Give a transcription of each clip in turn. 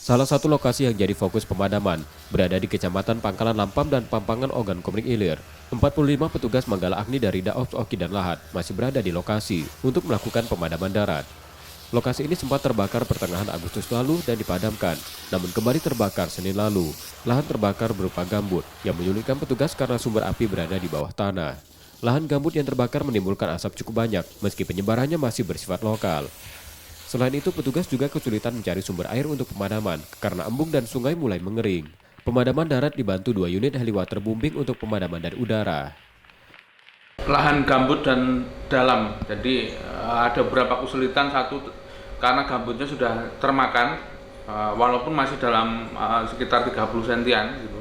Salah satu lokasi yang jadi fokus pemadaman berada di Kecamatan Pangkalan Lampam dan Pampangan Ogan Komering Ilir. 45 petugas Manggala Agni dari Daops Oki dan Lahat masih berada di lokasi untuk melakukan pemadaman darat. Lokasi ini sempat terbakar pertengahan Agustus lalu dan dipadamkan, namun kembali terbakar Senin lalu. Lahan terbakar berupa gambut yang menyulitkan petugas karena sumber api berada di bawah tanah. Lahan gambut yang terbakar menimbulkan asap cukup banyak meski penyebarannya masih bersifat lokal. Selain itu, petugas juga kesulitan mencari sumber air untuk pemadaman karena embung dan sungai mulai mengering. Pemadaman darat dibantu 2 unit heliwater bombing untuk pemadaman dari udara. Lahan gambut dan dalam, jadi ada beberapa kesulitan. Satu, karena gambutnya sudah termakan, walaupun masih dalam sekitar 30 sentian gitu,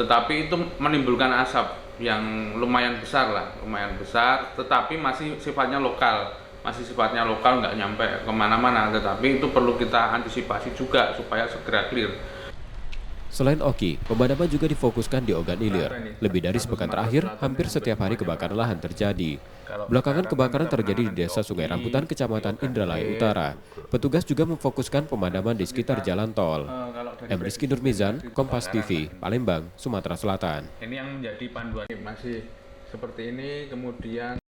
tetapi itu menimbulkan asap yang lumayan besar, tetapi masih sifatnya lokal, nggak nyampe kemana-mana, tetapi itu perlu kita antisipasi juga supaya segera clear. Selain Oki, pemadaman juga difokuskan di Ogan Ilir. Lebih dari sepekan terakhir, hampir setiap hari kebakaran lahan terjadi. Belakangan kebakaran terjadi di Desa Sungai Rambutan, Kecamatan Indralaya Utara. Petugas juga memfokuskan pemadaman di sekitar jalan tol. M. Rizky Nurmizan, Kompas TV, Palembang, Sumatera Selatan. Ini yang menjadi panduan masih seperti ini, kemudian